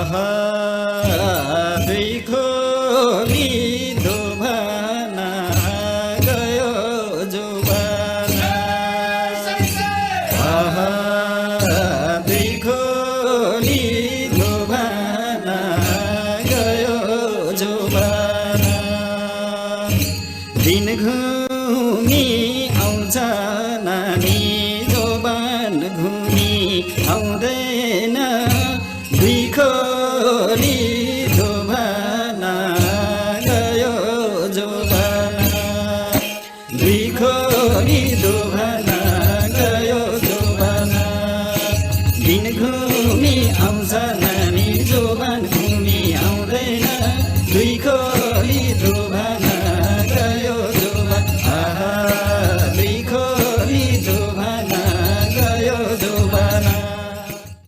आहा दुई खोली धोबाना गयो जुबाना आहा दुई खोली धोबाना गयो जुबाना दिन घुमी आउँछ नानी जोबान घुमी आउँदैन दुई खोली धोबाना गयो जोबाना दुई खोली धोबाना गयो जोबाना दिन घुमी आउँछ